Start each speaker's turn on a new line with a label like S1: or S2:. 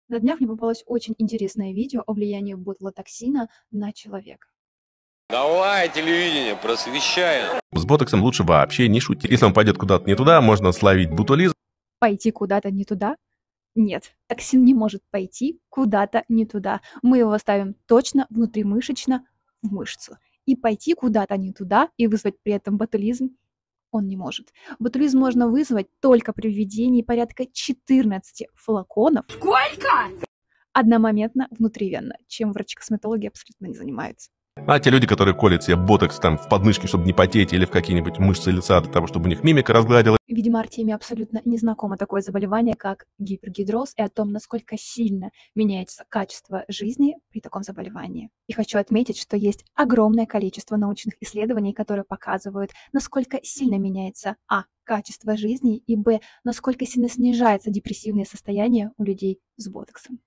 S1: На днях мне попалось очень интересное видео о влиянии ботулотоксина на человека.
S2: Давай, телевидение, просвещаем.
S3: С ботоксом лучше вообще не шутить. Если он пойдет куда-то не туда, можно словить ботулизм.
S1: Пойти куда-то не туда? Нет, токсин не может пойти куда-то не туда. Мы его ставим точно внутримышечно в мышцу. И пойти куда-то не туда и вызвать при этом ботулизм он не может. Ботулизм можно вызвать только при введении порядка 14 флаконов. Сколько? Одномоментно внутривенно, чем врачи-косметологи абсолютно не занимаются.
S3: А те люди, которые колят себе ботокс там в подмышки, чтобы не потеть, или в какие-нибудь мышцы лица для того, чтобы у них мимика разгладилась.
S1: Видимо, Артемию абсолютно не знакомо такое заболевание, как гипергидроз, и о том, насколько сильно меняется качество жизни при таком заболевании. И хочу отметить, что есть огромное количество научных исследований, которые показывают, насколько сильно меняется качество жизни, и насколько сильно снижается депрессивное состояние у людей с ботоксом.